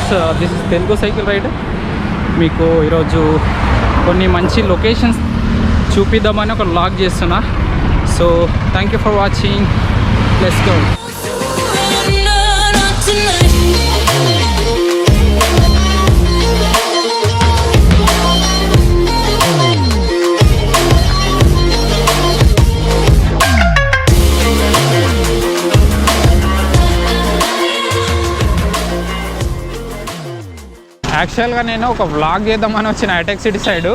Friends, this is Telugu cycle ride. మీకు ఈరోజు కొన్ని మంచి లొకేషన్స్ చూపిద్దామని ఒక వ్లాగ్ చేస్తున్నా. So thank you for watching. Let's go. యాక్చువల్గా నేను ఒక వ్లాగ్ చేద్దామని వచ్చిన హైటెక్ సిటీ సైడు.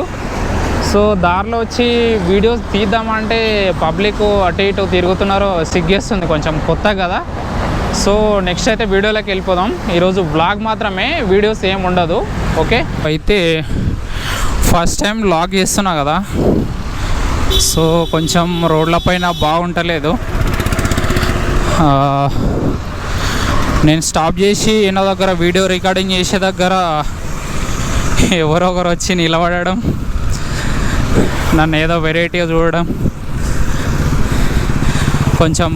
సో దారిలో వచ్చి వీడియోస్ తీద్దామంటే పబ్లిక్ అటు ఇటు తిరుగుతున్నారో సిగ్గేస్తుంది, కొంచెం కొత్త కదా. సో నెక్స్ట్ అయితే వీడియోలోకి వెళ్ళిపోదాం. ఈరోజు వ్లాగ్ మాత్రమే, వీడియోస్ ఏం ఉండదు. ఓకే, అయితే ఫస్ట్ టైం వ్లాగ్ చేస్తున్నా కదా, సో కొంచెం రోడ్లపైన బాగుంటలేదు. నేను స్టాప్ చేసి ఎన్నో దగ్గర వీడియో రికార్డింగ్ చేసే దగ్గర ఎవరో ఒకరు వచ్చి నిలబడడం, నన్ను ఏదో వెరైటీగా చూడడం కొంచెం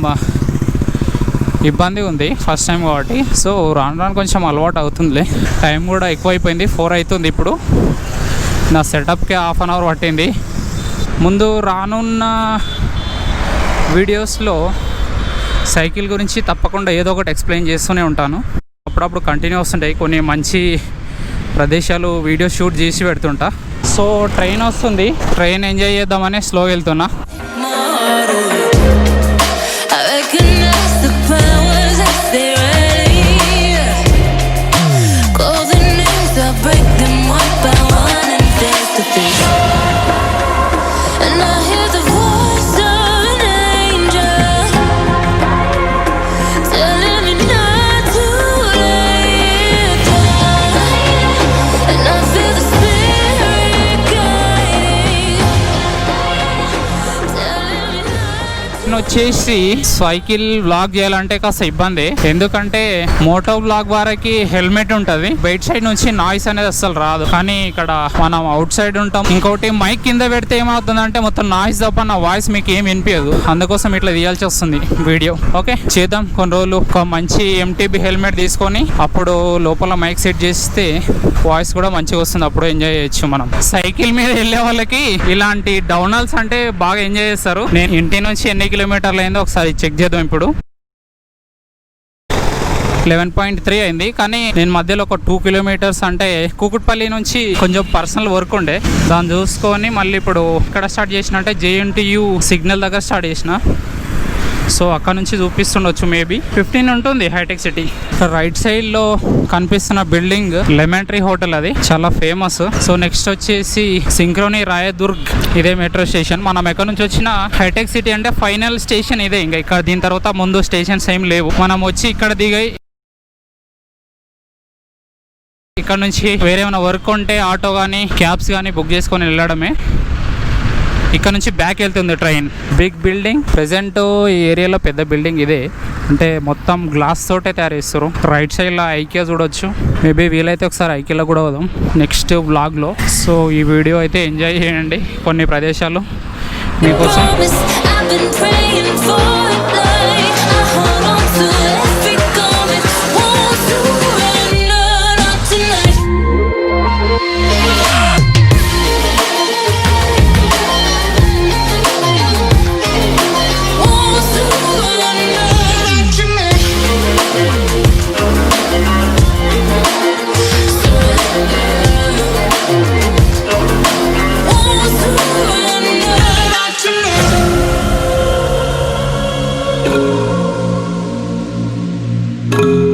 ఇబ్బంది ఉంది ఫస్ట్ టైం కాబట్టి. సో రాను రాను కొంచెం అలవాటు అవుతుందిలే. టైం కూడా ఎక్కువైపోయింది, 4 అవుతుంది ఇప్పుడు. నా సెటప్కి ½ అన్ అవర్ పట్టింది. ముందు రానున్న వీడియోస్లో సైకిల్ గురించి తప్పకుండా ఏదో ఒకటి ఎక్స్ప్లెయిన్ చేస్తూనే ఉంటాను. అప్పుడప్పుడు కంటిన్యూ వస్తుంటాయి కొన్ని మంచి ప్రదేశాలు, వీడియో షూట్ చేసి పెడుతుంటా. సో ట్రైన్ వస్తుంది, ట్రైన్ ఎంజాయ్ చేద్దామని స్లో వెళ్తున్నా. వచ్చేసి సైకిల్ వ్లాగ్ చేయాలంటే కాస్త ఇబ్బంది, ఎందుకంటే మోటో వ్లాగ్ వారికి హెల్మెట్ ఉంటుంది, బయట సైడ్ నుంచి నాయిస్ అనేది అస్సలు రాదు. కానీ ఇక్కడ మనం అవుట్ సైడ్ ఉంటాం. ఇంకోటి మైక్ కింద పెడితే ఏమవుతుందంటే మొత్తం నాయిస్ తప్ప నా వాయిస్ మీకు ఏం వినిపించదు. అందుకోసం ఇట్లా తీయాల్సి వస్తుంది వీడియో. ఓకే, చేద్దాం కొన్ని రోజులు. ఒక మంచి ఎంటీబీ హెల్మెట్ తీసుకొని అప్పుడు లోపల మైక్ సెట్ చేస్తే వాయిస్ కూడా మంచిగా వస్తుంది, అప్పుడు ఎంజాయ్ చేయొచ్చు మనం. సైకిల్ మీద వెళ్ళే వాళ్ళకి ఇలాంటి డౌనల్స్ అంటే బాగా ఎంజాయ్ చేస్తారు. నేను ఇంటి నుంచి ఎన్ని కిలోమీటర్లు అయిందో ఒకసారి చెక్ చేద్దాం. ఇప్పుడు 11.3 అయింది, కానీ నేను మధ్యలో ఒక 2 కిలోమీటర్స్ అంటే కూకుట్పల్లి నుంచి కొంచెం పర్సనల్ వర్క్ ఉండే, దాన్ని చూసుకొని మళ్ళీ ఇప్పుడు ఇక్కడ స్టార్ట్ చేసిన అంటే JNTU సిగ్నల్ దగ్గర స్టార్ట్ చేసిన. సో అక్కడ నుంచి చూపిస్తుండొచ్చు, మేబీ 15 ఉంటుంది హైటెక్ సిటీ. రైట్ సైడ్ లో కనిపిస్తున్న బిల్డింగ్ లెమన్ ట్రీ హోటల్, అది చాలా ఫేమస్. సో నెక్స్ట్ వచ్చేసి సింక్రోని రాయదుర్గ్, ఇదే మెట్రో స్టేషన్. మనం ఎక్కడ నుంచి వచ్చిన హైటెక్ సిటీ అంటే ఫైనల్ స్టేషన్ ఇదే. ఇంకా ఇక్కడ దీని తర్వాత ముందు స్టేషన్స్ ఏం లేవు. మనం వచ్చి ఇక్కడ దిగాయి ఇక్కడ నుంచి వేరే ఏమైనా వర్క్ ఉంటే ఆటో కానీ క్యాబ్స్ కానీ బుక్ చేసుకొని వెళ్ళడమే. ఇక్కడ నుంచి బ్యాక్ వెళ్తుంది ట్రైన్. బిగ్ బిల్డింగ్, ప్రెసెంట్ ఈ ఏరియాలో పెద్ద బిల్డింగ్ ఇదే, అంటే మొత్తం గ్లాస్ తోటే తయారు చేస్తారు. రైట్ సైడ్లో ఐకియా చూడొచ్చు, మేబీ వీలైతే ఒకసారి ఐకియాలో కూడా వదాం నెక్స్ట్ బ్లాగ్లో. సో ఈ వీడియో అయితే ఎంజాయ్ చేయండి, కొన్ని ప్రదేశాలు మీకోసం. Thank you.